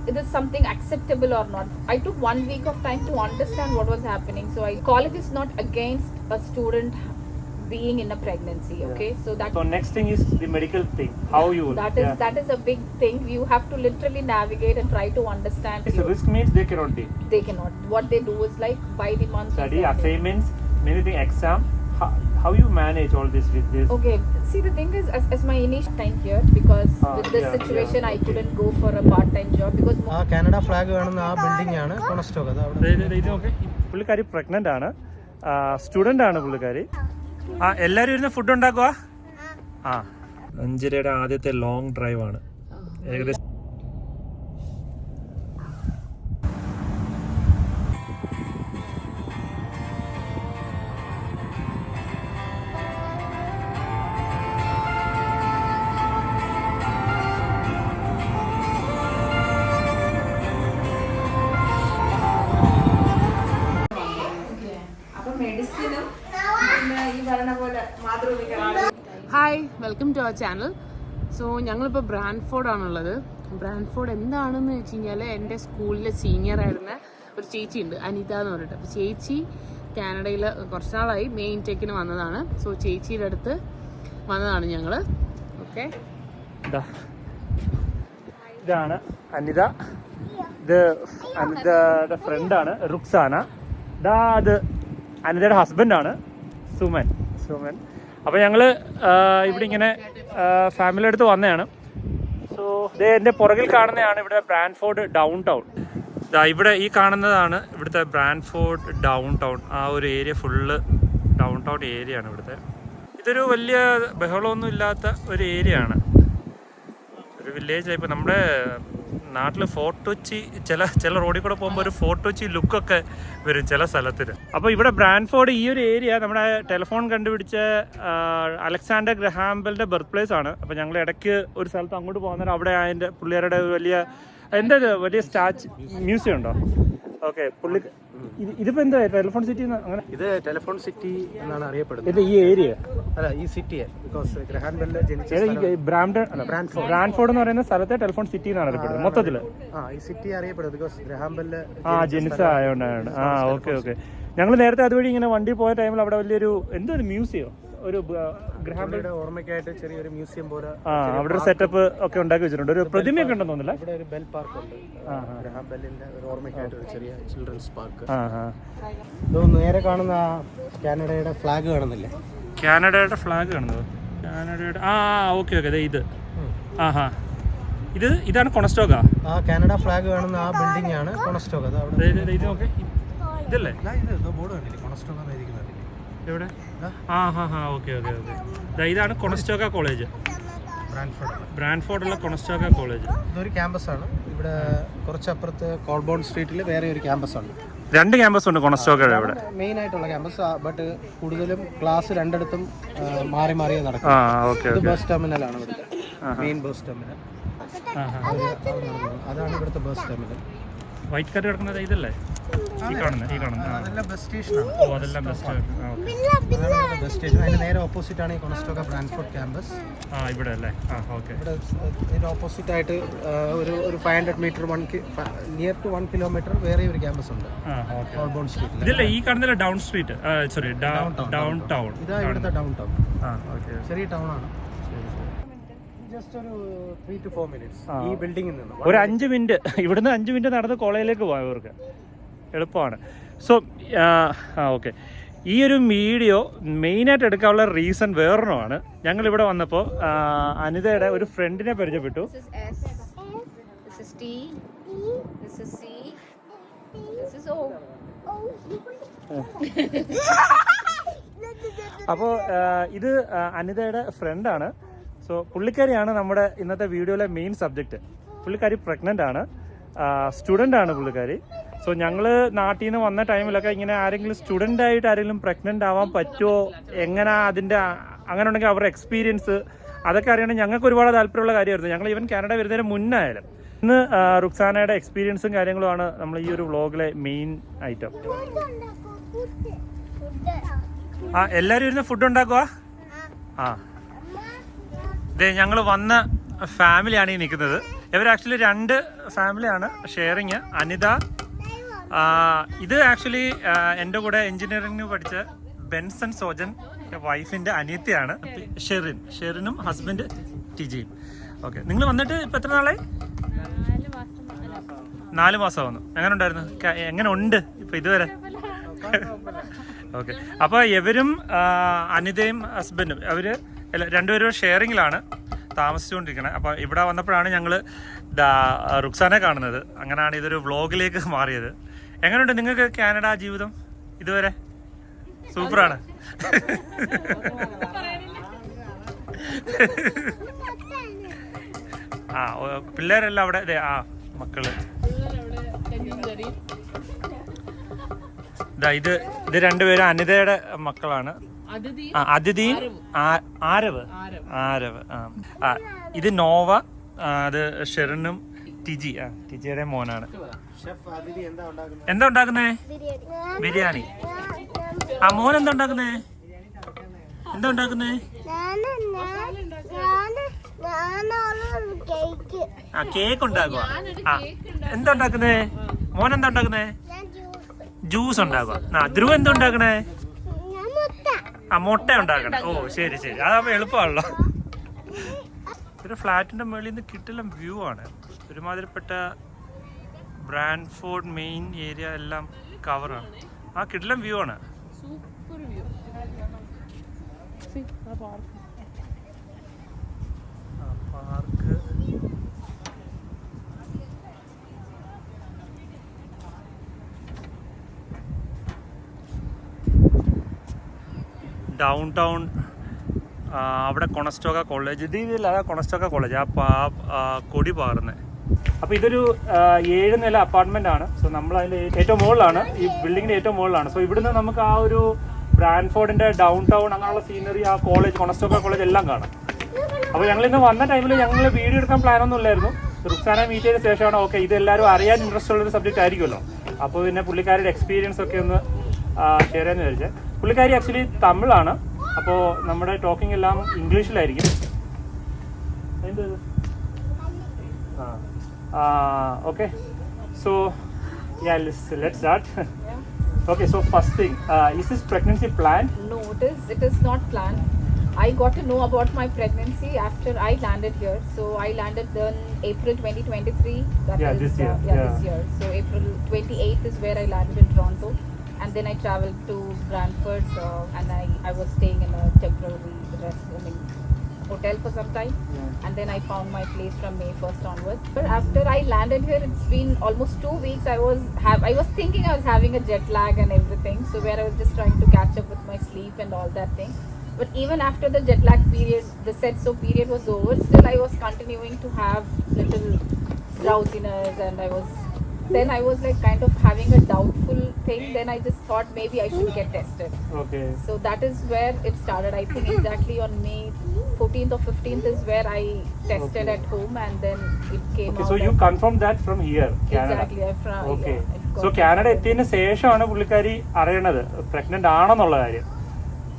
it is something acceptable or not. I took 1 week of time to understand what was happening. So college is not against a student being in a pregnancy. Okay, so next thing is the medical thing. How you that is a big thing. You have to literally navigate and try to understand. It's a risk means they cannot do. They cannot. What they do is like by the month Study assignments, many things, exam. How you manage all this with this? Okay, see the thing is, as my initial time here, because with this situation I couldn't go for a part-time job because Canada flag കാണുന്ന ആ building ആണ് കോണസ്റ്റോക്ക്. ഇത് okay. പുള്ളിക്കാരി pregnant ആണ്, student ആണ് പുള്ളിക്കാരി. എല്ലാരും ഇരുന്ന് ഫുഡ് ഉണ്ടാക്കുക. അഞ്ചരയുടെ ആദ്യത്തെ ലോങ് ഡ്രൈവ് ആണ്. ഏകദേശം hi, welcome to our channel. So ഞങ്ങളിപ്പോൾ ബ്രാൻഫോർഡ് ആണുള്ളത്. ബ്രാൻഫോർഡ് എന്താണെന്ന് വെച്ച് കഴിഞ്ഞാൽ എൻ്റെ സ്കൂളിലെ സീനിയർ ആയിരുന്ന ഒരു ചേച്ചി ഉണ്ട്, അനിത എന്ന് പറഞ്ഞിട്ട്. അപ്പോൾ ചേച്ചി കാനഡയിൽ കുറച്ച് നാളായി മെയിൻ ടെക്കിന് വന്നതാണ്. സോ ചേച്ചിയുടെ അടുത്ത് വന്നതാണ് ഞങ്ങൾ. ഓക്കെ, ഇതാണ് അനിത. ഇത് അനിതയുടെ ഫ്രണ്ടാണ് റുക്സാന. അത് അനിതയുടെ ഹസ്ബൻഡാണ് സുമൻ. അപ്പോൾ ഞങ്ങൾ ഇവിടെ ഇങ്ങനെ ഫാമിലി അടുത്ത് വന്നതാണ്. സോ ഇത് എൻ്റെ പുറകിൽ കാണുന്നതാണ് ഇവിടെ ബ്രാൻഫോർഡ് ഡൗൺ ടൗൺ. ഇവിടെ ഈ കാണുന്നതാണ് ഇവിടുത്തെ ബ്രാൻഫോർഡ് ഡൗൺ ടൗൺ. ആ ഒരു area full down town area ആണ് ഇവിടുത്തെ. ഇതൊരു വലിയ ബഹളമൊന്നും ഇല്ലാത്ത ഒരു ഏരിയ ആണ്, ഒരു വില്ലേജ്. ഇപ്പോൾ നമ്മുടെ നാട്ടിൽ ഫോർട്ട് കൊച്ചി ചില റോഡിൽ കൂടെ പോകുമ്പോൾ ഒരു ഫോർട്ട് കൊച്ചി ലുക്കൊക്കെ വരും ചില സ്ഥലത്തിന്. അപ്പോൾ ഇവിടെ ബ്രാൻഫോർഡ് ഈ ഒരു ഏരിയ നമ്മുടെ ടെലിഫോൺ കണ്ടുപിടിച്ച അലക്സാണ്ടർ ഗ്രഹാംബെലിൻ്റെ ബർത്ത് പ്ലേസ് ആണ്. അപ്പോൾ ഞങ്ങൾ ഇടയ്ക്ക് ഒരു സ്ഥലത്ത് അങ്ങോട്ട് പോകുന്നേരം അവിടെ അതിൻ്റെ പുള്ളിക്കാരുടെ വലിയ വലിയ മ്യൂസിയം ഉണ്ടോ? ഓക്കെ, ഇതിപ്പോ എന്താ ടെലിഫോൺ സിറ്റി അങ്ങനെ? ഇത് ടെലിഫോൺ സിറ്റി എന്നാണ് അറിയപ്പെടുന്നത് ഈ ഏരിയ. അല്ല, ഈ സിറ്റിയെ ബിക്കോസ് ഗ്രഹാം ബെൽ ബ്രാൻഫോർഡ് എന്ന് പറയുന്ന സ്ഥലത്തെ ടെലിഫോൺ സിറ്റി എന്നാണ് അറിയപ്പെടുന്നത് മൊത്തത്തില്. ഈ സിറ്റി അറിയപ്പെടുന്നത് ബിക്കോസ് ഗ്രഹാം ബെൽ ജനിച്ച ആയതുകൊണ്ടാണ്. ഓക്കെ. ഞങ്ങൾ നേരത്തെ അതുവഴി ഇങ്ങനെ വണ്ടി പോയ ടൈമിൽ അവിടെ വലിയൊരു എന്തോ ഒരു മ്യൂസിയം, ഒരു ഗ്രഹാം ബെല്ലിന്റെ ഓർമ്മയ്ക്കായിട്ട് ചെറിയൊരു മ്യൂസിയം പോലെ അവിടെ ഒരു സെറ്റപ്പ് ഒക്കെ ഉണ്ടാക്കി വെച്ചിട്ടുണ്ട്. ഒരു പ്രതിമയൊക്കെ ഉണ്ടെന്ന് തോന്നില്ല. ഇവിടെ ഒരു ബെൽ പാർക്ക് ഉണ്ട്, ഗ്രഹാം ബെല്ലിന്റെ ഒരു ഓർമ്മയ്ക്കായിട്ട് ഒരു ചെറിയ ചിൽഡ്രൻസ് പാർക്ക്. നേരെ കാണുന്ന കാനഡയുടെ ഫ്ലാഗ് കാണുന്നില്ലേ? കാനഡയുടെ ഫ്ലാഗ് കാണുന്നത്? കാനഡയുടെ ഓക്കെ. ഇത് ഇതാണ് കൊണസ്റ്റോക്ക. കാനഡ ഫ്ലാഗ് കാണുന്ന ആ ബിൽഡിംഗ് ആണ് കൊണസ്റ്റോക്ക. ഇത് ഓക്കെ. ഇതല്ലേ ബോർഡ് കണ്ടില്ലേ കൊണസ്റ്റോക്ക എഴുതിയിരിക്കുന്നത്? എവിടെ? ഓക്കെ. ഇതാണ് കൊണസ്റ്റോക്ക കോളേജ്, ബ്രാൻഫോർഡുള്ള കൊണസ്റ്റോക്ക കോളേജ്. ഇതൊരു ക്യാമ്പസ് ആണ്. ഇവിടെ കുറച്ചപ്പുറത്ത് കോൾബോൺ സ്ട്രീറ്റിൽ വേറെ ഒരു ക്യാമ്പസ് ഉണ്ട്. 2 ക്യാമ്പസ് ഉണ്ട് കൊണസ്റ്റോക്കയുടെ ഇവിടെ. മെയിൻ ആയിട്ടുള്ള ക്യാമ്പസ്, ബട്ട് കൂടുതലും ക്ലാസ് രണ്ടിടത്തും മാറി മാറിയേ നടക്കും. ഇത് ബസ് ടെർമിനൽ ആണ് ഇവിടുത്തെ മെയിൻ ബസ് ടെർമിനൽ. അതാണ് ഇവിടുത്തെ ബസ് ടെർമിനൽ. വൈറ്റ് കാർ കിടക്കുന്നത് ഇതല്ലേ? ഈ കാണുന്നത് അതെല്ലാം ബസ് സ്റ്റേഷനാണ്. അതെല്ലാം ബസ് സ്റ്റേഷൻ. അതിന് നേരെ ഓപ്പോസിറ്റ് ആണ് ഈ കൊണസ്റ്റോക്ക ബ്രാൻഫോർഡ് ക്യാമ്പസ്. ഇവിടെ അല്ലേ? ഓക്കെ. ഇവിടെ ഇതിന് ഓപ്പോസിറ്റ് ആയിട്ട് ഒരു 500 മീറ്റർ നിയർ ടു 1 കിലോമീറ്റർ വേറെ ഒരു ക്യാമ്പസ് ഉണ്ട്, കോൾബോൺ സ്ട്രീറ്റ്. ഇതല്ലേ ഈ കാണുന്നില്ല down street? Sorry, down town. ഇതാ ഇവിടുത്തെ ഡൗൺ ടൗൺ. ചെറിയ ടൗൺ ആണ്. ജസ്റ്റ് ഒരു 3 to 4 minutes ഈ ബിൽഡിംഗിൽ നിന്ന്. ഒരു 5 മിനിറ്റ് ഇവിടുന്ന് 5 മിനിറ്റ് നടന്ന് കോളേജിലേക്ക് പോകാം, ഇവർക്ക് എളുപ്പമാണ്. So okay. ഈ ഒരു വീഡിയോ മെയിനായിട്ട് എടുക്കാനുള്ള റീസൺ വേറൊന്നുമാണ്. ഞങ്ങളിവിടെ വന്നപ്പോൾ അനിതയുടെ ഒരു ഫ്രണ്ടിനെ പരിചയപ്പെട്ടു. അപ്പോൾ ഇത് അനിതയുടെ ഫ്രണ്ടാണ്. സോ പുള്ളിക്കാരിയാണ് നമ്മുടെ ഇന്നത്തെ വീഡിയോയിലെ മെയിൻ സബ്ജക്റ്റ്. പുള്ളിക്കാരി പ്രഗ്നൻ്റ് ആണ്, സ്റ്റുഡൻ്റ് ആണ് പുള്ളിക്കാരി. സോ ഞങ്ങൾ നാട്ടിൽ നിന്ന് വന്ന ടൈമിലൊക്കെ ഇങ്ങനെ ആരെങ്കിലും സ്റ്റുഡൻ്റ് ആയിട്ട് ആരെങ്കിലും പ്രഗ്നൻ്റ് ആവാൻ പറ്റുമോ, എങ്ങനെ അതിൻ്റെ അങ്ങനെ ഉണ്ടെങ്കിൽ അവരുടെ എക്സ്പീരിയൻസ് അതൊക്കെ അറിയണമെങ്കിൽ ഞങ്ങൾക്ക് ഒരുപാട് താല്പര്യമുള്ള കാര്യമായിരുന്നു. ഞങ്ങൾ ഈവൻ കാനഡ വരുന്നതിന് മുന്നായാലും. ഇന്ന് റുക്സാനയുടെ എക്സ്പീരിയൻസും കാര്യങ്ങളുമാണ് നമ്മൾ ഈ ഒരു വ്ളോഗിലെ മെയിൻ ഐറ്റം. എല്ലാവരും ഇരുന്ന് ഫുഡ് ഉണ്ടാക്കുക. ഇതേ ഞങ്ങൾ വന്ന ഫാമിലിയാണ് ഈ നിൽക്കുന്നത്. ഇവർ ആക്ച്വലി 2 ഫാമിലിയാണ് ഷെയറിങ്. അനിത, ഇത് ആക്ച്വലി എൻ്റെ കൂടെ എഞ്ചിനീയറിംഗിന് പഠിച്ച ബെൻസൺ സോജൻ വൈഫിൻ്റെ അനിയത്തിയാണ്. ഷെറിനും ഹസ്ബൻഡ് ടിജിയും. ഓക്കെ, നിങ്ങൾ വന്നിട്ട് ഇപ്പം എത്ര നാളായി? 4 മാസം വന്നു. എങ്ങനെ ഉണ്ടായിരുന്നു? എങ്ങനെ ഉണ്ട് ഇപ്പം ഇതുവരെ? ഓക്കെ, അപ്പോൾ ഇവരും അനിതയും ഹസ്ബൻഡും അവർ രണ്ടുപേരും ഷെയറിങ്ങിലാണ് താമസിച്ചുകൊണ്ടിരിക്കുന്നത്. അപ്പോൾ ഇവിടെ വന്നപ്പോഴാണ് ഞങ്ങൾ റുക്സാനെ കാണുന്നത്. അങ്ങനെയാണ് ഇതൊരു വ്ളോഗിലേക്ക് മാറിയത്. എങ്ങനെയുണ്ട് നിങ്ങൾക്ക് കാനഡ ജീവിതം ഇതുവരെ? സൂപ്പറാണ്. പിള്ളേരെല്ലാം അവിടെ മക്കള് ഇത് രണ്ടുപേരും അനിതയുടെ മക്കളാണ്. അതിഥിയും ആരവ്. ഇത് നോവ, അത് ഷെറിനും ടിജിയുടെ മോനാണ്. എന്താ ഉണ്ടാക്കുന്നേ? ബിരിയാണി. മോൻ എന്താ ഉണ്ടാക്കുന്നേ? കേക്ക് ഉണ്ടാക്കുക. എന്താ ഉണ്ടാക്കുന്നേ? മോൻ എന്താ ഉണ്ടാക്കുന്നേ? ജ്യൂസ് ഉണ്ടാക്കുക. ധ്രുവ എന്താ ഉണ്ടാക്കണേ? മുട്ട ഉണ്ടാക്കണേ. ഓ ശരി, അതാവുമ്പോ എളുപ്പമാണല്ലോ. ഒരു ഫ്ലാറ്റിന്റെ മുകളിൽ നിന്ന് കിട്ടില്ല വ്യൂ ആണ്. ഒരുമാതിരിപ്പെട്ട ബ്രാൻഫോർഡ് മെയിൻ ഏരിയ എല്ലാം കവറാണ്. കിട്ടില്ല വ്യൂ ആണ്. Super view. Park down town. അവിടെ കൊണസ്റ്റോക്ക കോളേജ്. ഇതില്ല, കൊണസ്റ്റോക്ക കോളേജ്. കൊടി പാറുന്നത്. അപ്പോൾ ഇതൊരു 7 നില അപ്പാർട്ട്മെന്റ് ആണ്. സോ നമ്മൾ അതിൻ്റെ ഏറ്റവും മുകളിലാണ്, ഈ ബിൽഡിങ്ങിന്റെ ഏറ്റവും മുകളിലാണ്. സോ ഇവിടുന്ന് നമുക്ക് ആ ഒരു ബ്രാൻഫോർഡിന്റെ ഡൗൺ ടൗൺ അങ്ങനെയുള്ള സീനറി, ആ കോളേജ്, കൊണസ്റ്റോക്ക കോളേജ് എല്ലാം കാണാം. അപ്പോൾ ഞങ്ങളിന്ന് വന്ന ടൈമിൽ ഞങ്ങൾ വീഡിയോ എടുക്കാൻ പ്ലാനൊന്നും ഇല്ലായിരുന്നു. റുക്സാനെ മീറ്റ് ചെയ്ത ശേഷമാണ് ഓക്കെ ഇത് എല്ലാവരും അറിയാൻ ഇൻട്രസ്റ്റ് ഉള്ളൊരു സബ്ജക്റ്റ് ആയിരിക്കുമല്ലോ. അപ്പോൾ പിന്നെ പുള്ളിക്കാരുടെ എക്സ്പീരിയൻസ് ഒക്കെ ഒന്ന് ഷെയർ ചെയ്യാമെന്ന് വിചാരിച്ചത്. പുള്ളിക്കാരി ആക്ച്വലി തമിഴാണ്. അപ്പോൾ നമ്മുടെ ടോക്കിംഗ് എല്ലാം ഇംഗ്ലീഷിലായിരിക്കും. Okay, so yeah, let's start. Okay, so first thing, is this pregnancy planned? No, it is not planned. I got to know about my pregnancy after I landed here. So I landed in April 2023. This year. This year. So April 28th is where I landed in Toronto, and then I traveled to Brantford, and I was staying in a temporary hotel for some time, and then I found my place from May 1st onwards. But after I landed here, it's been almost 2 weeks. I was thinking I was having a jet lag and everything, so where I was just trying to catch up with my sleep and all that thing. But even after the jet lag period, the setso period was over, still I was continuing to have little drowsiness, and I was like kind of having a doubtful thing. Then I just thought maybe I should get tested. Okay. So that is where it started. I think exactly on May 14th or 15th is where I tested at home, and then it came out. So you confirmed that from here, Canada? Exactly. Okay. So Canada എത്തിയതിന് ശേഷമാണ് പുള്ളിക്കാരി അറിയണത് pregnant ആണെന്നുള്ള കാര്യം.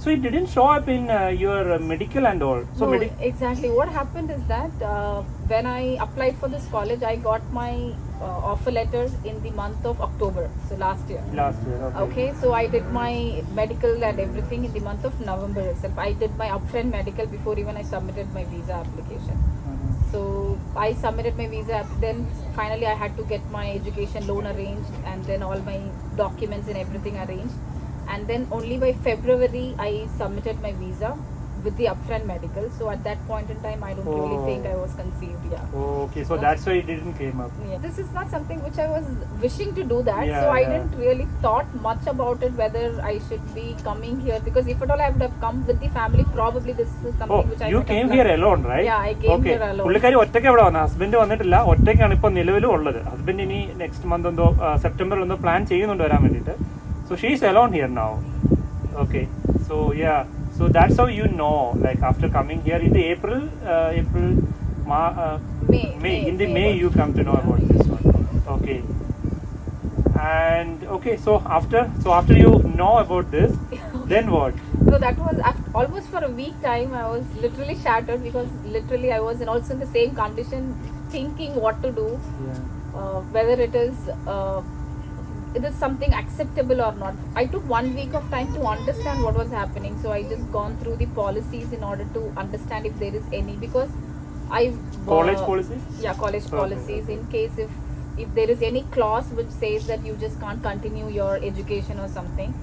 So it didn't show up in your medical and all. So no, exactly. What happened is that when I applied for this college, I got my offer letter in the month of October. So last year. Okay. So I did my medical and everything in the month of November itself. I did my upfront medical before even I submitted my visa application. So I submitted my visa. Then finally I had to get my education loan arranged, and then all my documents and everything arranged. And then only by February I submitted my visa with the upfront medical. So at that point in time, I don't really think I was conceived. Yeah. Okay, so that's why it didn't came up. Yeah. This is not something which I was wishing to do that. So I didn't really thought much about it, whether I should be coming here, because if at all I would have come with the family, probably this is something which I you came here alone, right? Yeah, I came here alone. പുള്ളിക്കാരി ഒറ്റയ്ക്ക് ഇവിടെ വന്നത്. Husband വന്നിട്ടില്ല, ഒറ്റയ്ക്കാണ് ഇപ്പോൾ നിലവിലും ഉള്ളത്. Husband ഇനി next month എന്തോ സെപ്റ്റംബറിൽ എന്തോ പ്ലാൻ ചെയ്യുന്നുണ്ട് വരാൻ വേണ്ടിയിട്ട്. So she's alone here now. Okay, so yeah, so that's how you know, like after coming here in the May. In the May you come to know about this one. Okay. And okay, so after you know about this, then what? So that was almost for a week time. I was literally shattered, because literally I was also in the same condition thinking what to do, Yeah. whether it is something acceptable or not. I took 1 week of time to understand what was happening. So I just gone through the policies in order to understand if there is any, because I College policies? Yeah, college Okay, policies. okay. In case if there is any clause which says that you just can't continue your education or something.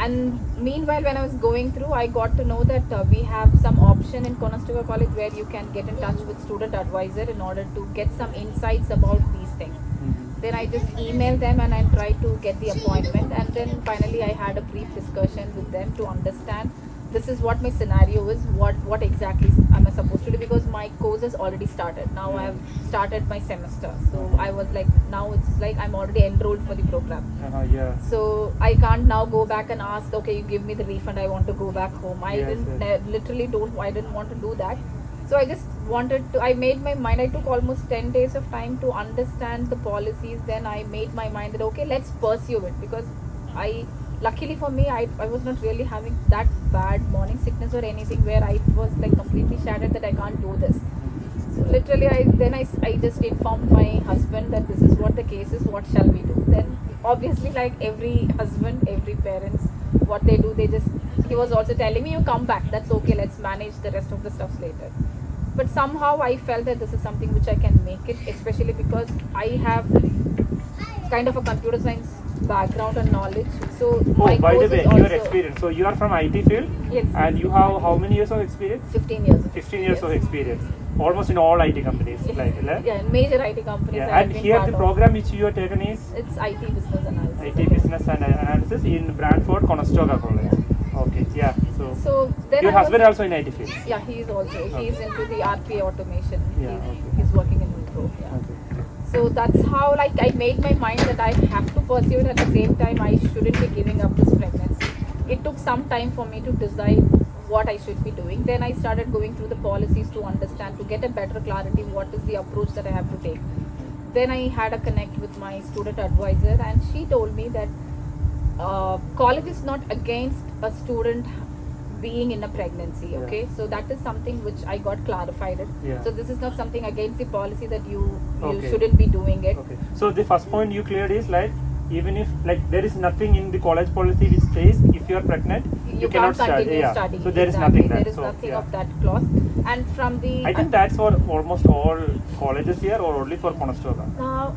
And meanwhile, when I was going through, I got to know that we have some option in Conestoga College where you can get in touch with student advisor in order to get some insights about these things. Mhm. Then I just emailed them and I tried to get the appointment, and then finally I had a brief discussion with them to understand this is what my scenario is, what exactly am I supposed to do, because my course has already started. Now I have started my semester, so I was like, now it's like I'm already enrolled for the program. Yeah. So I can't now go back and ask, okay, you give me the refund, I want to go back home. I Yes, didn't yes. literally I didn't want to do that. So I just wanted to, I made my mind, I took almost 10 days of time to understand the policies. Then I made my mind that, okay, let's pursue it, because luckily for me, I was not really having that bad morning sickness or anything where I was like completely shattered that I can't do this. So literally, I just informed my husband that this is what the case is, what shall we do. Then obviously, like every husband, every parents, what they do, he was also telling me, you come back, that's okay, let's manage the rest of the stuff later. But somehow I felt that this is something which I can make it, especially because I have kind of a computer science background and knowledge. So Oh, my by the course way, is your also experience. So you are from IT field, Yes. and you have how many years of experience? 15 years. 15 years Yes. of experience, almost in all IT companies, like Yeah, in major IT companies. yeah. I have And been here part the of. program which you are taken is It's IT business analysis. IT business and analysis in Brantford Conestoga College. Okay, yeah. So then Your I husband was, also in IT field. yeah, he's into the RPA automation. Yeah, he's, okay. he's working in Wipro. Yeah. Okay. So that's how, like, I made my mind that I have to pursue it. At the same time, I shouldn't be giving up this pregnancy. It took some time for me to decide what I should be doing. Then I started going through the policies to understand, to get a better clarity, what is the approach that I have to take. Then I had a connect with my student advisor, and she told me that college is not against a student being in a pregnancy. Yeah. Okay, so that is something which I got clarified it. Yeah. So this is not something against the policy that you Okay. shouldn't be doing it. Okay. So the first point you cleared is like, even if like there is nothing in the college policy which says if you are pregnant you cannot can't continue study. studying. So there is Exactly. nothing there. There is So, nothing yeah. of that clause. And from the I think that's for almost all colleges here, or only for Conestoga.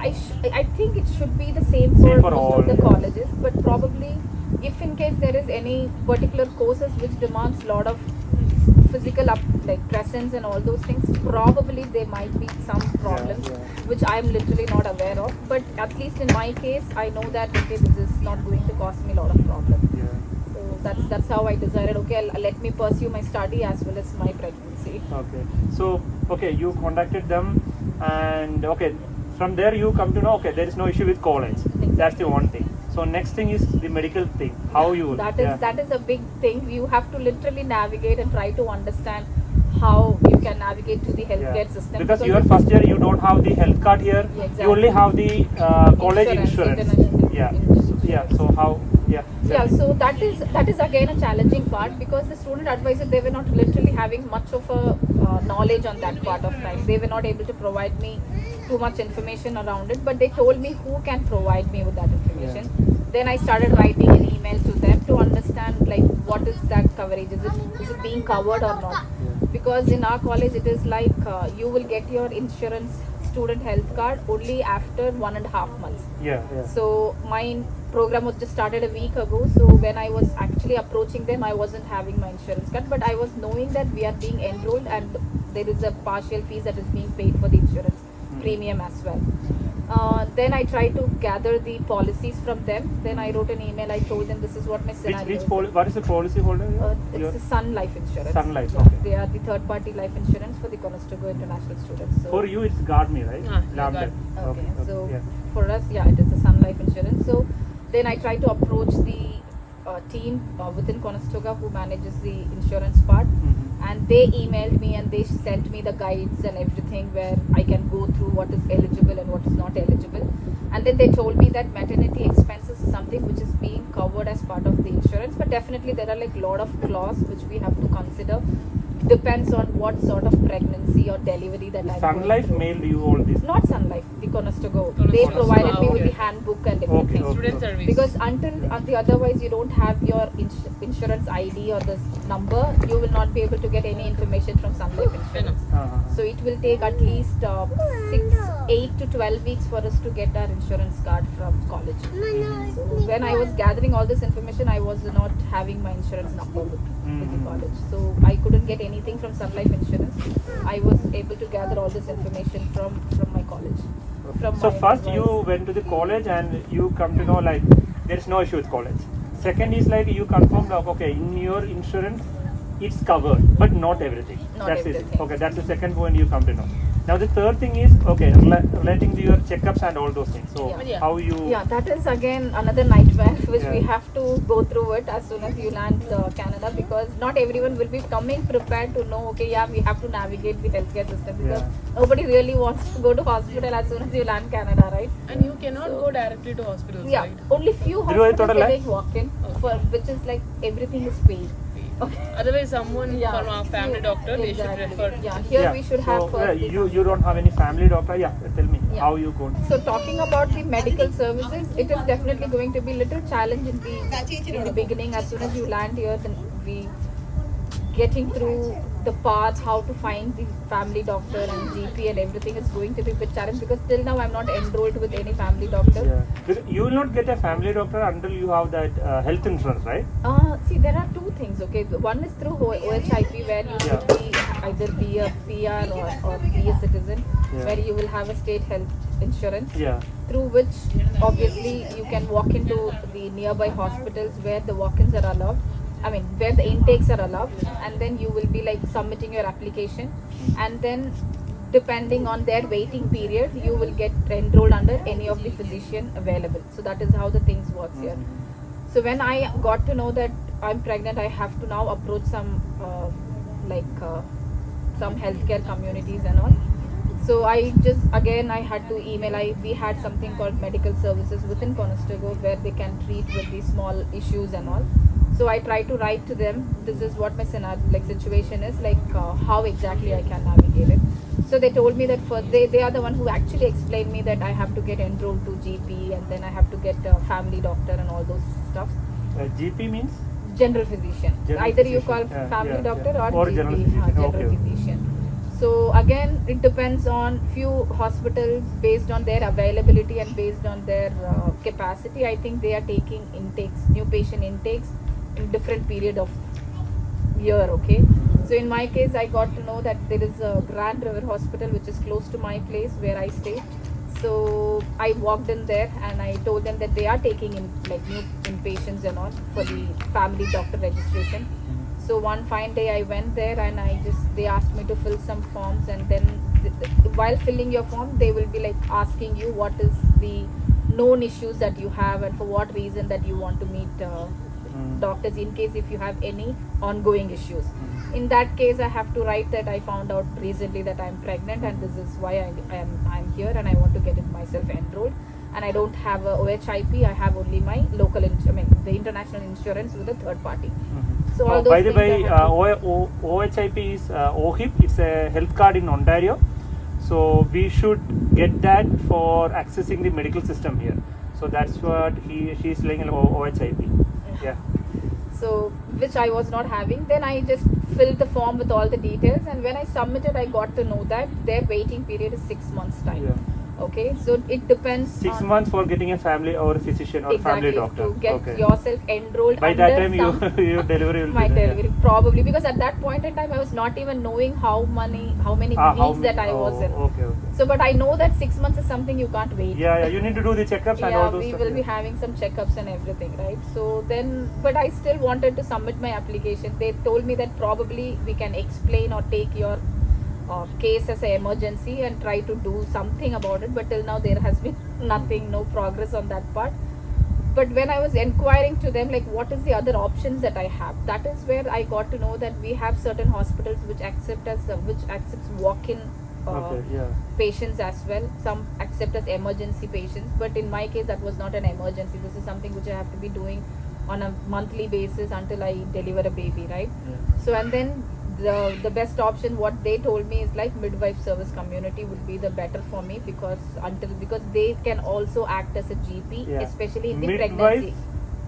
I think it should be the same for, Same for most all, of the yeah. colleges, but probably if in case there is any particular courses which demands lot of physical like presence and all those things, probably there might be some problems yeah. which I am literally not aware of. But at least in my case, I know that okay, this is not going to cause me a lot of problems. Yeah. So that's how I decided. Okay, let me pursue my study as well as my pregnancy. Okay. So okay, you contacted them, and okay, from there you come to know okay, there is no issue with college. That's the one thing. So next thing is the medical thing. How you That is a big thing. You have to literally navigate and try to understand how you can navigate to the healthcare system. Because your first year you don't have the health card here. Yeah, exactly. You only have the college insurance. international Yeah. insurance. Yeah. So how? Yeah. Yeah, so that is again a challenging part, because the student advisor, they were not literally having much of a knowledge on that part of time. They were not able to provide me too much information around it, but they told me who can provide me with that information. Then I started writing an email to them to understand like what is that coverage, is it being covered or not? Because in our college it is like you will get your insurance student health card only after 1.5 months. Yeah. Yeah. So my program was just started a week ago. So when I was actually approaching them, I wasn't having my insurance card, but I was knowing that we are being enrolled and there is a partial fees that is being paid for the insurance premium as well. Then I tried to gather the policies from them. Then I wrote an email. I told them this is what my scenario is. What is the policy holder? It's the Sun Life Insurance. Sun Life, Yeah, okay. they are the third-party life insurance for the Conestoga international students. So For you, it's GuardMe, right? Lambda. Okay, so yeah. for us, yeah, it is the Sun Life Insurance. So then I try to approach the team within Conestoga who manages the insurance part, and they emailed me and they sent me the guides and everything where I can go through what is eligible and what is not eligible. And then they told me that maternity expenses is something which is being covered as part of the insurance, but definitely there are like lot of clause which we have to consider depends on what sort of pregnancy or delivery that I'm Sun going Life through. mailed you all this. Not Sun Life, the Conestoga. They Conestoga. provided me with Okay. the handbook and Okay, everything. okay. Student service. Because until otherwise you don't have your insurance ID or this number, you will not be able to get any information from Sun Life Insurance. So it will take at least 8 to 12 weeks for us to get our insurance card from college. So when I was gathering all this information, I was not having my insurance number with the college. So I couldn't get anything from Sun Life Insurance. I was able to gather all this information from my college. From So my first you advice. went to the college and you come to know like there is no issue with college. Second is like you confirmed like, okay, in your insurance it's covered, but not everything. Not That's it. everything. Okay, that's the second point you come to know. Now the third thing is okay, relating to your checkups and all those things. So Yeah. how you Yeah, that is again another nightmare which we Yeah. have to go through it as soon as you land Canada, because not everyone will be coming prepared to know, okay, yeah, we have to navigate the healthcare system, because nobody really wants to go to hospital as soon as you land Canada, right? And you cannot go directly to hospitals, Yeah, right? only few Did you hospitals total they like- walk in, for which is like everything is paid. Okay. Otherwise, someone Yeah, from our family few- doctor, they should exactly. refer. Yeah, here we should have so, first. the you don't have any family doctor. Yeah, tell me Yeah. how you go. So talking about the medical services, it is definitely going to be little challenge in the beginning. As soon as you land here, then we getting through the path how to find the family doctor and GP and everything is going to be a bit challenge, because till now I'm not enrolled with any family doctor. Yeah. Because you will not get a family doctor until you have that health insurance, right? See, there are two things. Okay, one is through OHIP, where you should be either be a PR or be a citizen, Yeah. where you will have a state health insurance. Yeah. Through which obviously you can walk into the nearby hospitals where the walk-ins are allowed. I mean, where the intakes are allowed, and then you will be like submitting your application, and then depending on their waiting period, you will get enrolled under any of the physician available. So that is how the things works here. So when I got to know that I'm pregnant, I have to now approach some some healthcare communities and all. So I just again I had to email. We had something called medical services within Conestoga where they can treat with these small issues and all. So I try to write to them. This is what my situation is like. How exactly I can navigate it. So they told me that they are the one who actually explained me that I have to get enrolled to GP, and then I have to get a family doctor and all those stuff. GP means General physician. General Either you physician. call Yeah, family yeah, doctor yeah. or Or GP, general physician. general Okay. physician. So again, it depends on few hospitals based on their availability and based on their capacity. I think they are taking intakes, new patient intakes, in different period of year. Okay. So in my case, I got to know that there is a Grand River Hospital which is close to my place where I stay. So I walked in there and I told them that they are taking in like new inpatients and all for the family doctor registration. So one fine day I went there and they asked me to fill some forms, and then while filling your form, they will be like asking you what is the known issues that you have and for what reason that you want to meet doctors in case if you have any ongoing issues. In that case, I have to write that I found out recently that I'm pregnant and this is why I'm here and I want to get it myself enrolled. And I don't have a OHIP, I have only my local, the international insurance with a third party. So all those by the things way, I have to- OHIP is OHIP. It's a health card in Ontario. So we should get that for accessing the medical system here. So that's what she's saying OHIP. Yeah. So which I was not having. Then I just filled the form with all the details, and when I submitted, I got to know that their waiting period is 6 months time. Yeah. Okay, so it depends. 6 on- months for getting a family or a physician or family exactly doctor. to get Okay. yourself enrolled. By that under time, some- your delivery will my be there. delivery probably, because at that point in time I was not even knowing how many weeks that I was in. Okay. So but I know that 6 months is something you can't wait. Yeah. You need to do the checkups and all Yeah, those we stuff. will be having some checkups and everything, right? So then, but I still wanted to submit my application. They told me that probably we can explain or take your case as an emergency and try to do something about it, but till now there has been nothing, no progress on that part. But when I was inquiring to them like what is the other options that I have, that is where I got to know that we have certain hospitals which accepts walk-in Okay. Yeah. patients as well. Some accept as emergency patients, but in my case that was not an emergency. This is something which I have to be doing on a monthly basis until I deliver a baby, right? Yeah. So and then the best option what they told me is like midwife service community would be the better for me, because they can also act as a GP, Yeah. especially in the Midwife? pregnancy.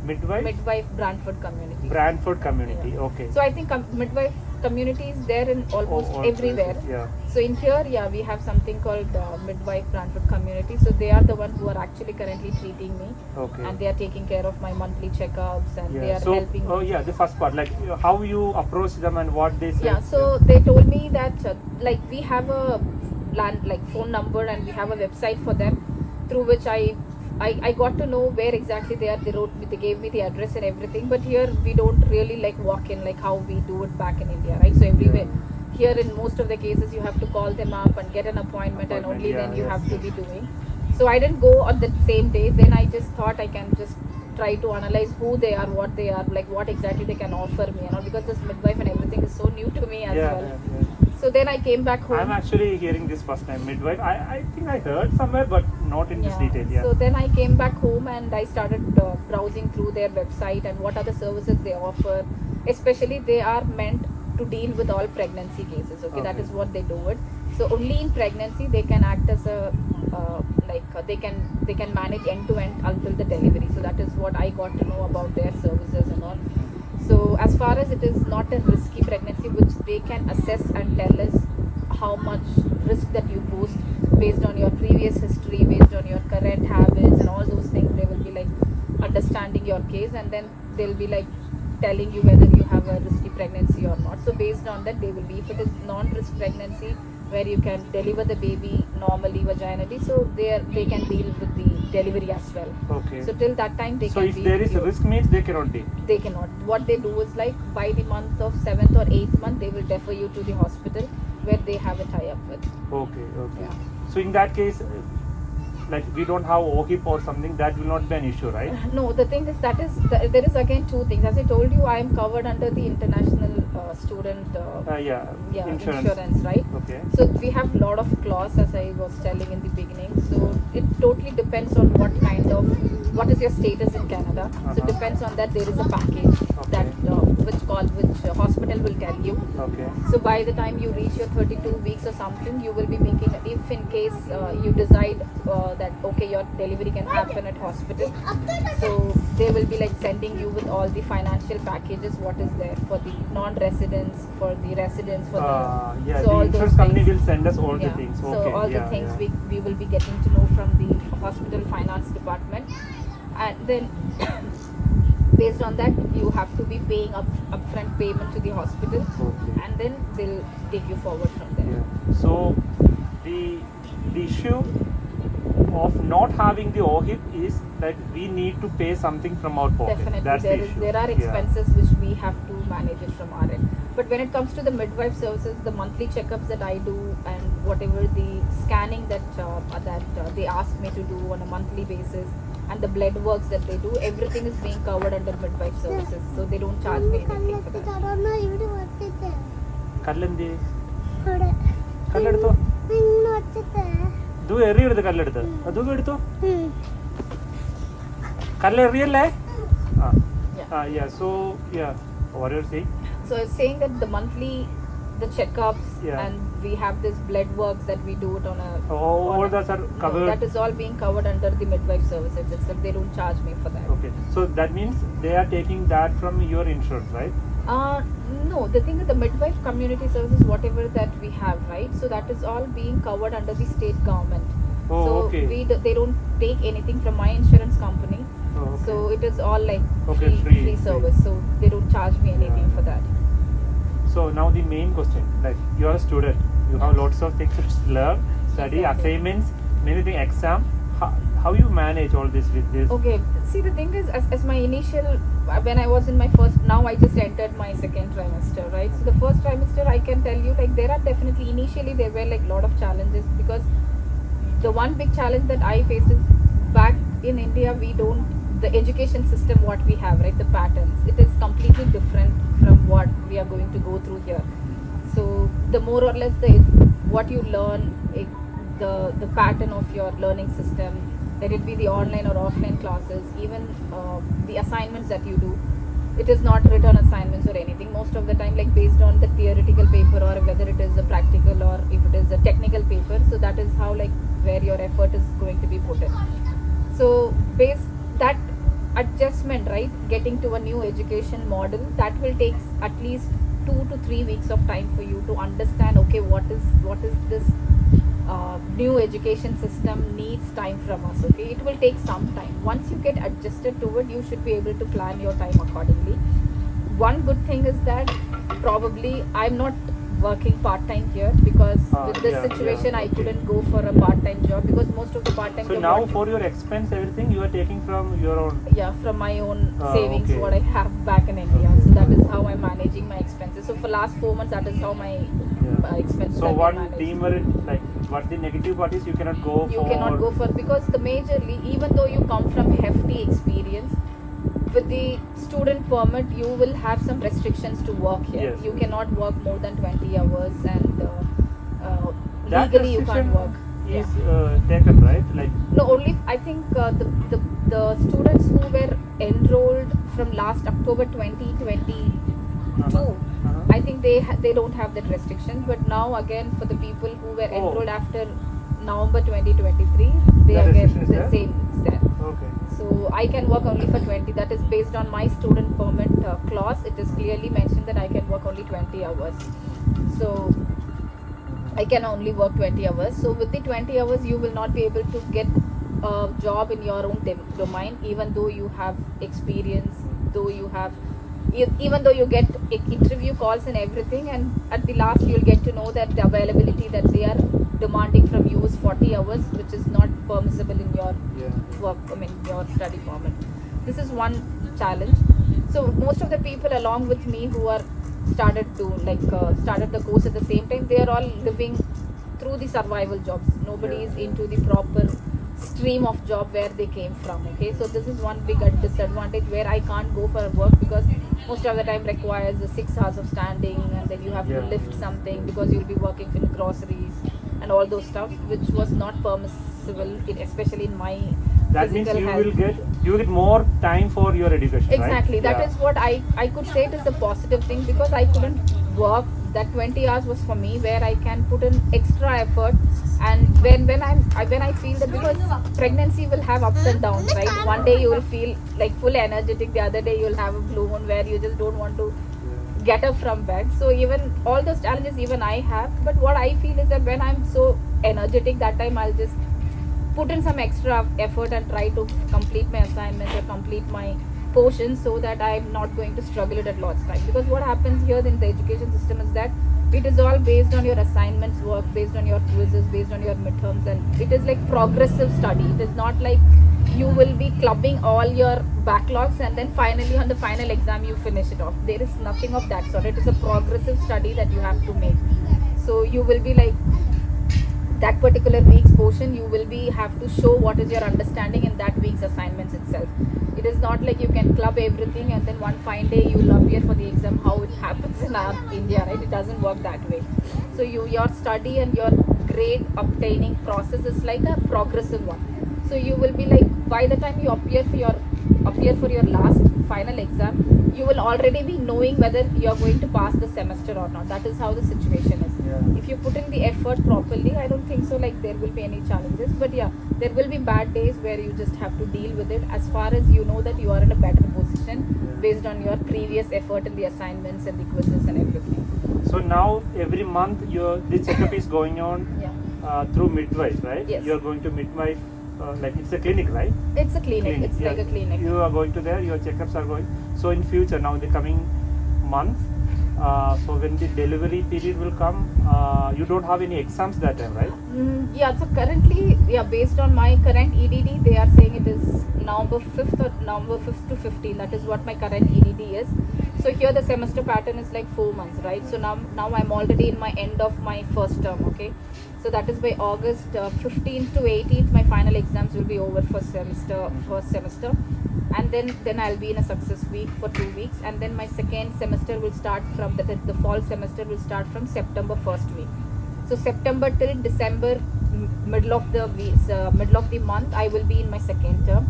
Midwife? Midwife Brantford community. Brantford community, okay. So I think midwife community is there in almost also, everywhere. Yeah. So in here, yeah, we have something called midwife Brantford community. So they are the one who are actually currently treating me, Okay. and they are taking care of my monthly checkups, and they Yeah. are So, helping me. oh yeah, the first part, like how you approach them and what they say. Yeah, so they told me that like we have a phone number, and we have a website for them through which I got to know where exactly they are. They gave me the address and everything, but here we don't really like walk in like how we do it back in India, right? So everywhere here in most of the cases you have to call them up and get an appointment, and only then you have to be doing. So I didn't go on the same day. Then I just thought I can just try to analyze who they are, what they are, like what exactly they can offer me, you know, because this midwife and everything is so new to me as well. Yeah. So then I came back home. I'm actually hearing this first time, midwife. I think I heard somewhere, but not in this detail. Yeah. So then I came back home and I started browsing through their website and what are the services they offer. Especially they are meant to deal with all pregnancy cases. Okay, that is what they do it. So only in pregnancy they can act as a they can manage end to end until the delivery. So that is what I got to know about their services and all. So as far as it is not a risky pregnancy, which they can assess and tell us how much risk that you pose based on your previous history, based on your current habits and all those things, they will be like understanding your case, and then they'll be like telling you whether you have a risky pregnancy or not. So based on that they will be, if it is non-risk pregnancy where you can deliver the baby normally vaginally, so they can deal with the delivery as well. Okay. So till that time they So can if be there is a pure. risk means they cannot deal. They cannot. What they do is like by the month of 7th or 8th month they will defer you to the hospital where they have a tie-up with. Okay. Yeah. So in that case, like we don't have OHIP or something, that will not be an issue, right? No, the thing is there is again two things. As I told you, I am covered under the international student insurance, right? Okay. So we have a lot of clause, as I was telling in the beginning. So it totally depends on what is your status in Canada. So it depends on that. There is a package that which hospital will tell you. Okay. So by the time you reach your 32 weeks or something, you will be making, if in case you decide that okay, your delivery can happen at hospital, so they will be like sending you with all the financial packages, what is there for the non-residents, for the residents, for the the all insurance those company things. will send us all the things. So Okay. all the things we will be getting to know from the hospital finance department, and then based on that you have to be paying upfront payment to the hospital, Okay. and then they'll take you forward from there. Yeah. So the issue of not having the OHIP is that we need to pay something from our pocket. Definitely, That's the issue. there are Yeah. expenses which we have to manage it from our end. But when it comes to the midwife services, the monthly checkups that I do and whatever the scanning that they ask me to do on a monthly basis, and the blood works that they do, everything is being covered under midwife services. So they don't charge me anything for that. കല്ലെന്തി കല്ലെടുത്തോ ഇത് എറിയെടുത്ത് കല്ലെടുത്ത് അതും എടുത്തോ കല്ലെറിയല്ലേ so yeah, what you're saying? So it's saying that the checkups Yeah. and we have this blood works that we do it on a All those are covered. No, that is all being covered under the midwife services itself. They don't charge me for that. Okay, so that means they are taking that from your insurance, right? No, the thing is the midwife community services, whatever that we have, right? So that is all being covered under the state government. Oh, So okay. they don't take anything from my insurance company. Oh, okay. So it is all like Okay, free free. service. So they don't charge me anything Yeah. for that. So now the main question, like you are a student, you have lots of things to learn, study, Exactly. assignments, many things, exam. How you manage all this with this? Okay, see the thing is, as my initial, when I was in my first, now I just entered my second trimester, right? So the first trimester, I can tell you, like there are definitely, initially there were like lot of challenges, because the one big challenge that I faced is back in India, the education system what we have, right, the patterns, it is completely different from what we are going to go through here. So the more or less what you learn, the pattern of your learning system, let it be the online or offline classes, even the assignments that you do, it is not written assignments or anything. Most of the time, like based on the theoretical paper or whether it is a practical or if it is a technical paper. So that is how like where your effort is going to be put in. So base that adjustment, right, getting to a new education model, that will take at least 2 to 3 weeks of time for you to understand, okay, what is this new education system needs time from us. Okay, it will take some time. Once you get adjusted to it, you should be able to plan your time accordingly. One good thing is that probably I'm not working part-time here because with this situation I couldn't go for a part-time job because most of the part-time So job now for your expense, everything you are taking from your own. yeah, from my own savings, okay. what I have back in India. So that is how I'm managing my expenses. So for last 4 months, that is how my expenses So have been one managed. demerit, like what the negative part is, you cannot go You for. cannot go for, because the majorly, even though you come from hefty experience, with the student permit you will have some restrictions to work here. Yes, You yes. cannot work more than 20 hours and That legally you restriction can't work. is taken, right? Like No, only I think the students who were enrolled from last October 2022, I think they don't have that restriction. But now again, for the people who were enrolled after November 2023, they That again restriction is the there? same. It's there. Okay. So I can work only for 20. That is based on my student permit clause. It is clearly mentioned that I can work only 20 hours. So I can only work 20 hours. So with the 20 hours, you will not be able to get a job in your own domain, even though you have experience, though you have, even though you get interview calls and everything, and at the last you'll get to know that the availability that they are demanding from you is 40 hours, which is not permissible in your work, your study permit. This is one challenge. So most of the people along with me who are started the course at the same time, they are all living through the survival jobs. Nobody is into the proper stream of job where they came from. Okay, so this is one big disadvantage where I can't go for work because most of the time requires the 6 hours of standing, and then you have to lift something because you'll be working in groceries and all those stuff, which was not permissible, especially in my That means physical you health. will get more time for your education. Exactly. Right? That is what I could say it is a positive thing, because I couldn't work. That 20 hours was for me where I can put in extra effort. And when I feel that, because pregnancy will have ups and downs, right? One day you will feel like full energetic, the other day you'll have a blue moon where you just don't want to get up from bed. So even all those challenges even I have, but what I feel is that when I'm so energetic, that time I'll just put in some extra effort and try to complete my assignments or complete my portions, so that I'm not going to struggle it at last time. Because what happens here in the education system is that it is all based on your assignments work, based on your quizzes, based on your midterms, and it is like progressive study. It is not like you will be clubbing all your backlogs and then finally on the final exam you finish it off. There is nothing of that sort. It is a progressive study that you have to make. So you will be like, that particular week's portion, you will be have to show what is your understanding in that week's assignments itself. It is not like you can club everything and then one fine day you will appear for the exam, how it happens in India, right? It doesn't work that way. So your study and your grade obtaining process is like a progressive one. So you will be like, by the time you appear for your last final exam, you will already be knowing whether you are going to pass the semester or not. That is how the situation is. If you put in the effort properly, I don't think so like there will be any challenges. But yeah, there will be bad days where you just have to deal with it, as far as you know that you are in a better position based on your previous effort in the assignments and the quizzes and everything. So now every month this checkup is going on through midwife, right? Yes. You are going to midwife, like it's a clinic, right? It's a clinic. It's like a clinic. You are going to there, your checkups are going. So in future, now in the coming month, so when the delivery period will come, you don't have any exams that time, right? Yeah, so currently, based on my current EDD, they are saying it is November 5th or November 5th to 15th. That is what my current EDD is. So here the semester pattern is like 4 months, right? So now I'm already in my end of my first term, okay? So that is by August 15th to 18th, my final exams will be over for first semester. And then I'll be in a success week for 2 weeks, and then my second semester will start from the fall semester will start from September 1st week. So September till December, middle of the month, I will be in my second term.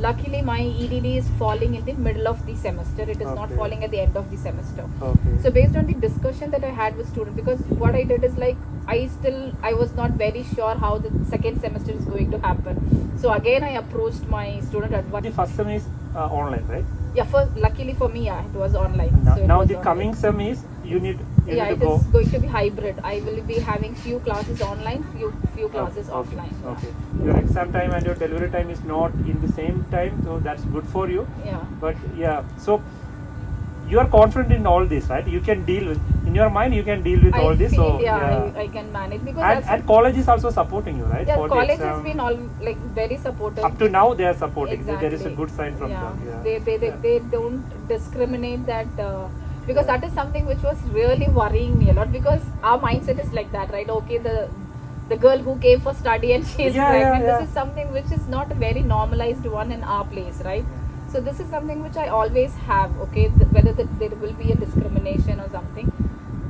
luckily my EDD is falling in the middle of the semester. It is not Okay. falling at the end of the semester. Okay. So based on the discussion that I had with students, because what I did is like I was not very sure how the second semester is going to happen. So again I approached my student The advisor. first sem is online, right? Yeah, luckily for me, yeah, it was online. Now, So it now was the online. coming sem is you need Yeah, to it go. is going to be hybrid. I will be having few classes online, few classes Okay, offline. Okay. Your exam time and your delivery time is not in the same time, so that's good for you. Yeah. But yeah, so you are confident in all this, right? You can deal with, in your mind, you can deal with all this. Feel, So yeah, I can manage because and college is also supporting you, right? yeah, For the college has exam. been all like very supportive. Up to now, they are supporting. Exactly. There is a good sign from yeah. them. Yeah. They don't discriminate that because that is something which was really worrying me a lot because our mindset is like that, right? Okay, the girl who came for study and she is Yeah, pregnant. yeah. This is something which is not a very normalized one in our place, right? So this is something which I always have. Okay, whether there will be a discrimination or something,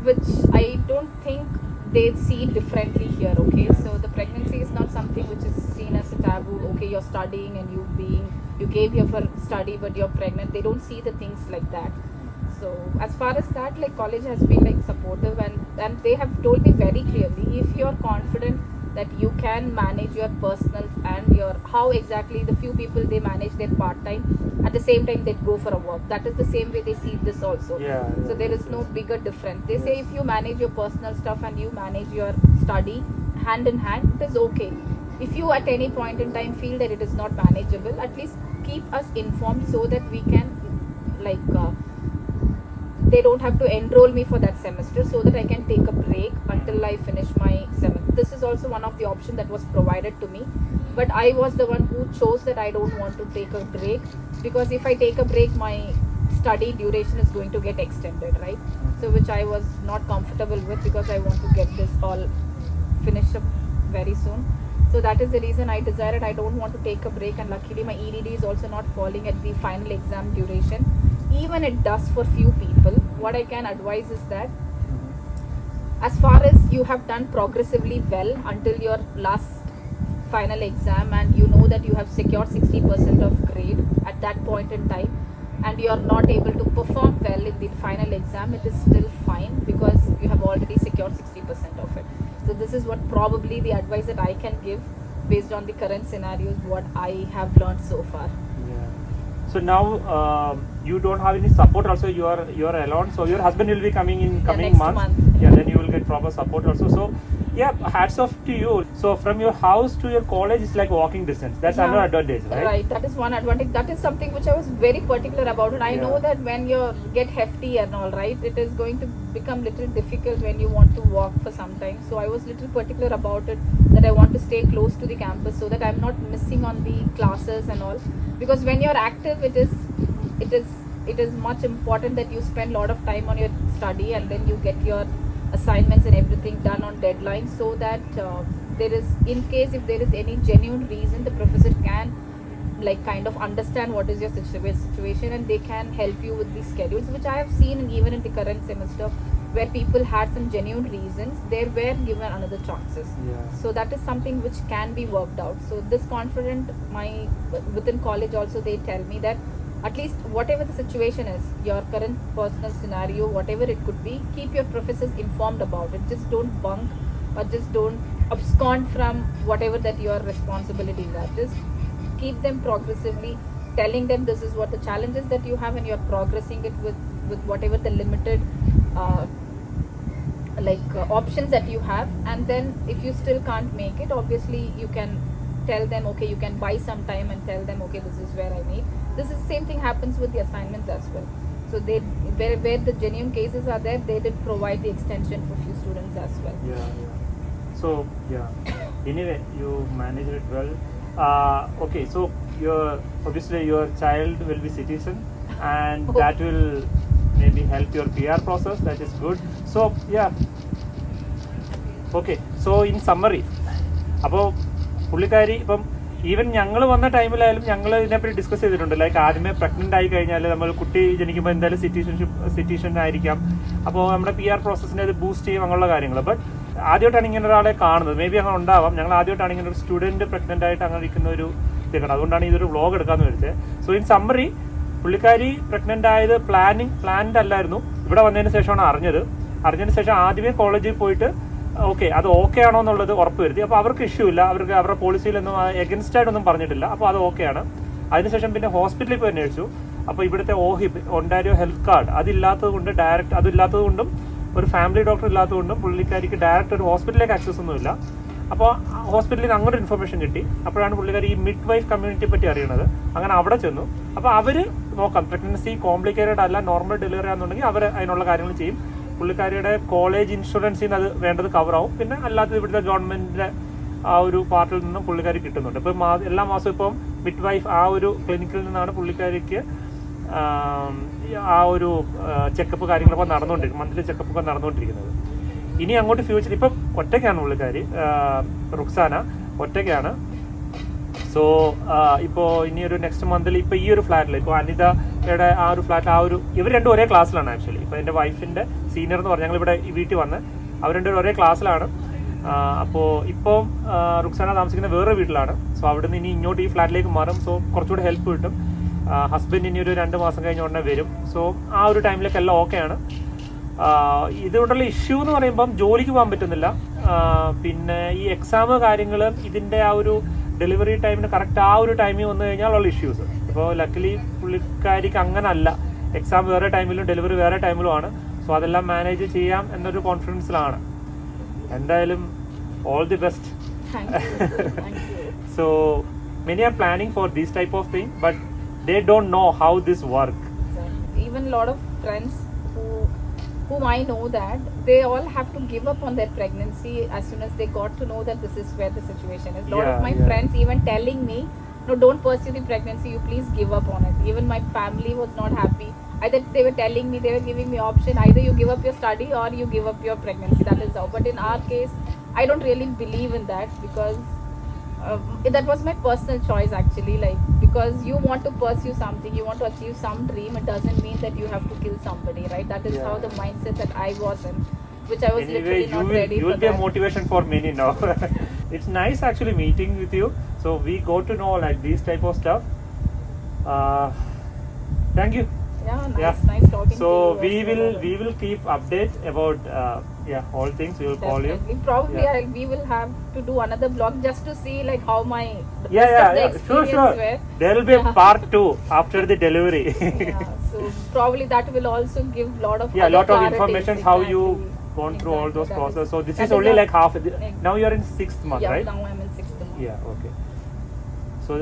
which I don't think they see differently here. Okay, so the pregnancy is not something which is seen as a taboo. Okay, you're studying and you came here for study but you're pregnant. They don't see the things like that. So as far as that, like college has been like supportive and they have told me very clearly, if you're confident that you can manage your personal and your how exactly the few people they manage their part time at the same time they go for a work. That is the same way they see this also. Yeah, So there is no bigger difference. They say if you manage your personal stuff and you manage your study hand in hand, it is okay. If you at any point in time feel that it is not manageable, at least keep us informed so that we can like they don't have to enroll me for that semester so that I can take a break until I finish my 7th. This is also one of the options that was provided to me. But I was the one who chose that I don't want to take a break because if I take a break, my study duration is going to get extended, right? So which I was not comfortable with because I want to get this all finished up very soon. So that is the reason I decided I don't want to take a break, and luckily my EDD is also not falling at the final exam duration. Even it does for few people. What I can advise is that as far as you have done progressively well until your last final exam and you know that you have secured 60% of grade at that point in time and you are not able to perform well in the final exam, it is still fine because you have already secured 60% of it. So this is what probably the advice that I can give based on the current scenarios, what I have learned so far. Yeah. So now you don't have any support. Also, you are alone. So your husband will be coming in coming next months. month. Yeah, then you will get proper support also. So yeah, hats off to you. So from your house to your college is like walking distance. That's Yeah. another advantage, right? Right, that is one advantage. That is something which I was very particular about it. I Yeah. know that when you get hefty and all, right, it is going to become little difficult when you want to walk for some time. So I was little particular about it that I want to stay close to the campus so that I'm not missing on the classes and all. Because when you're active, it is much important that you spend a lot of time on your study and then you get your assignments and everything done on deadline so that there is, in case if there is any genuine reason, the professor can like kind of understand what is your situation and they can help you with the schedules, which I have seen even in the current semester where people had some genuine reasons, they were given another chances. Yeah. So that is something which can be worked out. So this confident, within college also they tell me that at least whatever the situation is, your current personal scenario, whatever it could be, keep your professors informed about it. Just don't bunk or just don't abscond from whatever that your responsibilities are. Just keep them progressively, telling them this is what the challenges that you have and you're progressing it with whatever the limited options that you have. And then if you still can't make it, obviously you can tell them, okay, you can buy some time and tell them, okay, this is where I need. This is the same thing happens with the assignments as well. So they where the genuine cases are there, they did provide the extension for few students as well. Yeah. So yeah. Anyway, you managed it well. Okay, so obviously your child will be citizen, and that will maybe help your PR process. That is good. So yeah. Okay. So in summary, അപ്പോൾ പുള്ളിക്കാരി ഇപ്പം even ഞങ്ങൾ വന്ന ടൈമിലായാലും ഞങ്ങൾ ഇതിനെപ്പറ്റി discuss ചെയ്തിട്ടുണ്ട്. Like ആദ്യമേ pregnant ആയി കഴിഞ്ഞാൽ നമ്മൾ കുട്ടി ജനിക്കുമ്പോൾ എന്തായാലും സിറ്റിസൺ ആയിരിക്കാം. അപ്പോൾ നമ്മുടെ PR പ്രോസസ്സിനെ അത് ബൂസ്റ്റ് ചെയ്യും, അങ്ങനെയുള്ള കാര്യങ്ങൾ. ബട്ട് ആദ്യമായിട്ടാണ് ഇങ്ങനെ ഒരാളെ കാണുന്നത്. മേ ബി അങ്ങനെ ഉണ്ടാവാം. ഞങ്ങൾ ആദ്യമായിട്ടാണ് ഇങ്ങനെ ഒരു സ്റ്റുഡൻറ്റ് പ്രഗ്നൻ്റ് ആയിട്ട് അങ്ങനെ ഇരിക്കുന്ന ഒരു നിർത്തിയേക്കണം. അതുകൊണ്ടാണ് ഇതൊരു വ്ളോഗ് എടുക്കാമെന്ന് വെച്ചത്. സോ ഇൻ സമ്മറി, പുള്ളിക്കാരി പ്രഗ്നൻ്റ് ആയത് പ്ലാൻഡ് അല്ലായിരുന്നു. ഇവിടെ വന്നതിന് ശേഷമാണ് അറിഞ്ഞതിന് ശേഷം ആദ്യമേ കോളേജിൽ പോയിട്ട് അത് ഓക്കെ ആണോ എന്നുള്ളത് ഉറപ്പ് വരുത്തി. അപ്പോൾ അവർക്ക് ഇഷ്യൂ ഇല്ല, അവർക്ക് അവരുടെ പോളിസിയിലൊന്നും എഗൻസ്റ്റ് ആയിട്ടൊന്നും പറഞ്ഞിട്ടില്ല. അപ്പോൾ അത് ഓക്കെയാണ്. അതിനുശേഷം പിന്നെ ഹോസ്പിറ്റലിൽ പോയി അന്വേഷിച്ചു. അപ്പോൾ ഇവിടുത്തെ OHIP, ഒണ്ടാരിയോ ഹെൽത്ത് കാർഡ്, അതില്ലാത്തത് കൊണ്ടും ഒരു ഫാമിലി ഡോക്ടർ ഇല്ലാത്തതുകൊണ്ടും പുള്ളിക്കാരിക്ക് ഡയറക്റ്റ് ഒരു ഹോസ്പിറ്റലിലേക്ക് ആക്സസ് ഒന്നുമില്ല. അപ്പോൾ ഹോസ്പിറ്റലിൽ നിന്ന് അങ്ങോട്ട് ഇൻഫർമേഷൻ കിട്ടി. അപ്പോഴാണ് പുള്ളിക്കാരി ഈ മിഡ് വൈഫ് കമ്മ്യൂണിറ്റിയെ പറ്റി അറിയണത്. അങ്ങനെ അവിടെ ചെന്നു. അപ്പോൾ അവർ നോക്കാം, പ്രഗ്നൻസി കോംപ്ലിക്കേറ്റഡ് അല്ല, നോർമൽ ഡെലിവറി ആണെന്നുണ്ടെങ്കിൽ അവർ അതിനുള്ള കാര്യങ്ങൾ ചെയ്യും. പുള്ളിക്കാരിയുടെ കോളേജ് ഇൻഷുറൻസിൽ നിന്ന് അത് വേണ്ടത് കവറാവും. പിന്നെ അല്ലാത്തത് ഇവിടുത്തെ ഗവൺമെൻറ്റിൻ്റെ ആ ഒരു പാർട്ടിൽ നിന്നും പുള്ളിക്കാരി കിട്ടുന്നുണ്ട്. ഇപ്പം എല്ലാ മാസവും ഇപ്പം മിഡ് വൈഫ് ആ ഒരു ക്ലിനിക്കിൽ നിന്നാണ് പുള്ളിക്കാരിക്ക് ആ ഒരു ചെക്കപ്പ് കാര്യങ്ങളൊക്കെ മന്ത്ലി ചെക്കപ്പൊക്കെ നടന്നുകൊണ്ടിരിക്കുന്നത്. ഇനി അങ്ങോട്ട് ഫ്യൂച്ചർ ഇപ്പം ഒറ്റയ്ക്കാണ് പുള്ളിക്കാരി, റുക്സാന ഒറ്റയ്ക്കാണ്. സോ ഇപ്പോൾ ഇനി ഒരു നെക്സ്റ്റ് മന്തിൽ ഇപ്പോൾ ഈ ഒരു ഫ്ലാറ്റിൽ, ഇപ്പോൾ അനിതയുടെ ആ ഒരു ഫ്ലാറ്റിൽ ഇവർ രണ്ടും ഒരേ ക്ലാസ്സിലാണ് ആക്ച്വലി. ഇപ്പോൾ എൻ്റെ വൈഫിൻ്റെ സീനിയർ എന്ന് പറഞ്ഞാൽ ഞങ്ങളിവിടെ ഈ വീട്ടിൽ വന്ന് അവർ രണ്ടും ഒരേ ക്ലാസ്സിലാണ്. അപ്പോൾ ഇപ്പോൾ റുക്സാന താമസിക്കുന്ന വേറെ വീട്ടിലാണ്. സോ അവിടെ നിന്ന് ഇനി ഇങ്ങോട്ട് ഈ ഫ്ലാറ്റിലേക്ക് മാറും. സോ കുറച്ചുകൂടെ ഹെൽപ്പ് കിട്ടും. ഹസ്ബൻഡ് ഇനി ഒരു 2 മാസം കഴിഞ്ഞ ഉടനെ വരും. സോ ആ ഒരു ടൈമിലേക്ക് എല്ലാം ഓക്കെയാണ്. ഇതുകൊണ്ടുള്ള ഇഷ്യൂ എന്ന് പറയുമ്പം ജോലിക്ക് പോകാൻ പറ്റുന്നില്ല. പിന്നെ ഈ എക്സാം കാര്യങ്ങൾ, ഇതിൻ്റെ ആ ഒരു ഡെലിവറി ടൈമിന് കറക്റ്റ് ആ ഒരു ടൈമിൽ വന്നു കഴിഞ്ഞാൽ ഉള്ള ഇഷ്യൂസ്. ഇപ്പോൾ ലക്കിലി പുള്ളിക്കാരിക്ക് അങ്ങനെ അല്ല, എക്സാം വേറെ ടൈമിലും ഡെലിവറി വേറെ ടൈമിലുമാണ്. സോ അതെല്ലാം മാനേജ് ചെയ്യാം എന്നൊരു കോൺഫിഡൻസിലാണ്. എന്തായാലും all the best. So many are planning for these type of thing, but they don't know how this work. Even a lot of friends whom I know, that they all have to give up on their pregnancy as soon as they got to know that this is where the situation is. A lot of my friends even telling me, no, don't pursue the pregnancy, you please give up on it. Even my family was not happy. Either they were telling me, they were giving me option, either you give up your study or you give up your pregnancy. That is how. But in our case, I don't really believe in that, because that was my personal choice actually, like, because you want to pursue something, you want to achieve some dream, it doesn't mean that you have to kill somebody, right? That is how the mindset that I was in, which I was literally not ready for. You will be a motivation for many now. It's nice actually meeting with you. So we got to know like these type of stuff. Thank you. Nice talking so to you. So we will keep update about all things. We will call you. Probably we will have to do another vlog just to see like how my sure. There will be a part 2 after the delivery. So probably that will also give lot of information how you gone through all those process. So this is only like half. Now you are in 6th month, right? Now I'm in 6th month. Okay. So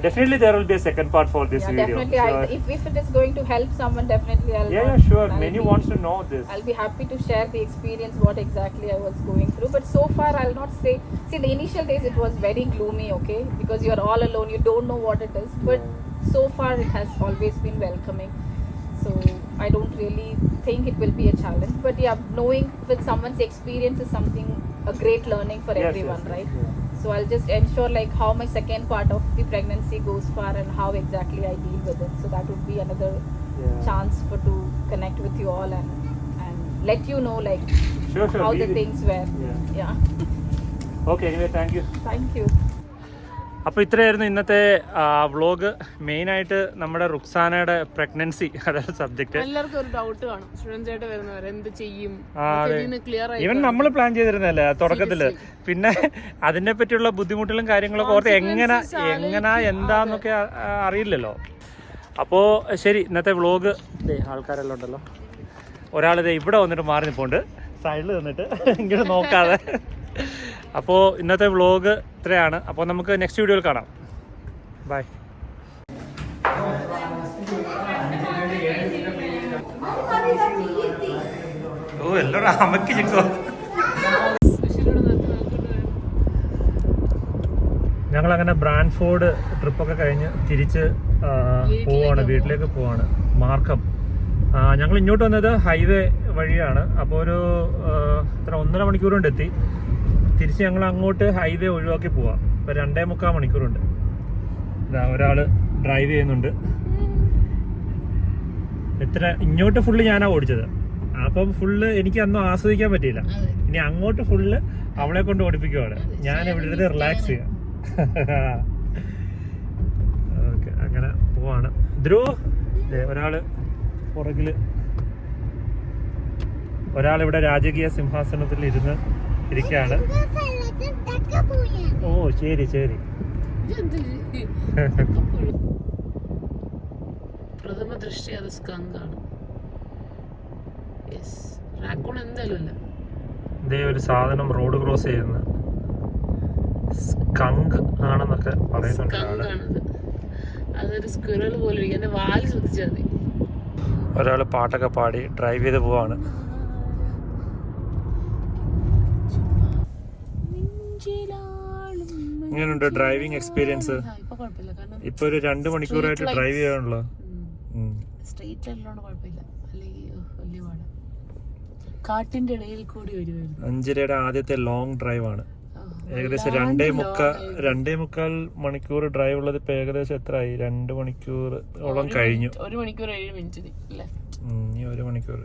definitely there will be a second part for this video. Definitely. If it is going to help someone, definitely I'll. Sure. Many wants to know this. I'll be happy to share the experience, what exactly I was going through. But so far, I'll not say. See, the initial days it was very gloomy, okay, because you are all alone. You don't know what it is. But so far, it has always been welcoming. So I don't really think it will be a challenge. But knowing with someone's experience is something, a great learning for everyone, right? So I'll just ensure like how my second part of the pregnancy goes far and how exactly I deal with it. So that would be another chance to connect with you all and let you know like how the things were. Okay, anyway, thank you. Thank you. അപ്പോൾ ഇത്രയായിരുന്നു ഇന്നത്തെ vlog. മെയിനായിട്ട് നമ്മുടെ റുക്സാനയുടെ pregnancy, അതായത് subject. എല്ലാവർക്കും ഒരു doubt കാണും, students ആയിട്ട് വരുന്നവർ എന്ത് ചെയ്യും, ഈവൻ നമ്മൾ പ്ലാൻ ചെയ്തിരുന്നല്ലേ തുടക്കത്തില്. പിന്നെ അതിനെ പറ്റിയുള്ള ബുദ്ധിമുട്ടുകളും കാര്യങ്ങളൊക്കെ ഓർത്ത് എന്താന്നൊക്കെ അറിയില്ലല്ലോ. അപ്പോൾ ശരി, ഇന്നത്തെ വ്ളോഗ്. ആൾക്കാരെല്ലാം ഉണ്ടല്ലോ, ഒരാളിത് ഇവിടെ വന്നിട്ട് മാറി നിൽപ്പുണ്ട്, സൈഡിൽ നിന്നിട്ട് ഇങ്ങോട്ട് നോക്കാതെ. അപ്പോൾ ഇന്നത്തെ വ്ളോഗ് ഇത്രയാണ്. അപ്പോൾ നമുക്ക് നെക്സ്റ്റ് വീഡിയോയിൽ കാണാം. ബൈ. എല്ലാവരും അമ്മക്ക് ഞങ്ങളങ്ങനെ ബ്രാൻഫോർഡ് ട്രിപ്പൊക്കെ കഴിഞ്ഞ് തിരിച്ച് പോവാണ്, വീട്ടിലേക്ക് പോവാണ്. മാർക്കം ഞങ്ങൾ ഇങ്ങോട്ട് വന്നത് ഹൈവേ വഴിയാണ്. അപ്പോൾ ഒരു 1.5 മണിക്കൂർ കൊണ്ട് എത്തി. തിരിച്ച് ഞങ്ങൾ അങ്ങോട്ട് ഹൈവേ ഒഴിവാക്കി പോവാം. ഇപ്പോൾ 2.25 മണിക്കൂറുണ്ട്. ഒരാൾ ഡ്രൈവ് ചെയ്യുന്നുണ്ട്. ഇങ്ങോട്ട് ഫുള്ള് ഞാനാണ് ഓടിച്ചത്. അപ്പം ഫുള്ള് എനിക്ക് അന്നും ആസ്വദിക്കാൻ പറ്റിയില്ല. ഇനി അങ്ങോട്ട് ഫുള്ള് അവളെ കൊണ്ട് ഓടിപ്പിക്കുവാണ്. ഞാൻ ഇവിടെ ഇരുന്ന് റിലാക്സ് ചെയ്യാം. ധ്രുവ് ഒരാള് പുറകില്, ഒരാളിവിടെ രാജകീയ സിംഹാസനത്തിൽ ഇരുന്ന് ഇരിക്കുകയാണ്. ഓ ശരി ശരി. പ്രഥമ ദൃഷ്ടി അത് സ്കങ്കാണ്. റാക്കൂൺ എന്തായാലും അല്ല. ഇതേ ഒരു സാധനം റോഡ് ക്രോസ് ചെയ്യുന്ന സ്കങ്ക് ആണെന്നൊക്കെ പറയുന്നുണ്ട്. സ്കങ്കാണത്. അതൊരു സ്ക്വിറൽ പോലെ ഇരിക്കും. എന്റെ വാല് ശ്രദ്ധിച്ചാൽ മതി. ഒരാൾ പാട്ടൊക്കെ പാടി ഡ്രൈവ് ചെയ്ത് പോവാണ്. ഇങ്ങനെയുണ്ട് ഡ്രൈവിംഗ് എക്സ്പീരിയൻസ്? ഇപ്പൊ കുഴപ്പമില്ല, കാരണം ഇപ്പൊ ഒരു 2 മണിക്കൂറായിട്ട് ഡ്രൈവ് ചെയ്യാനുള്ളൂ. സ്ട്രെയിറ്റ് ലൈനിലോണ്ട് കുഴപ്പമില്ല, അല്ലെങ്കിൽ വലിയ പാടാ. കാട്ടിന്റെ ഇടയിൽ കൂടി വരുമായിരുന്നു. 5:30 ആദ്യത്തെ ലോങ് ഡ്രൈവ് ആണ്. ഏകദേശം 2.25 മണിക്കൂർ ഡ്രൈവ് ഉള്ളത് ഇപ്പൊ ഏകദേശം എത്രയായി? 2 മണിക്കൂർ ഓളം കഴിഞ്ഞു. 1 മണിക്കൂർ 7 മിനിറ്റ്. ഇനി 1 മണിക്കൂർ.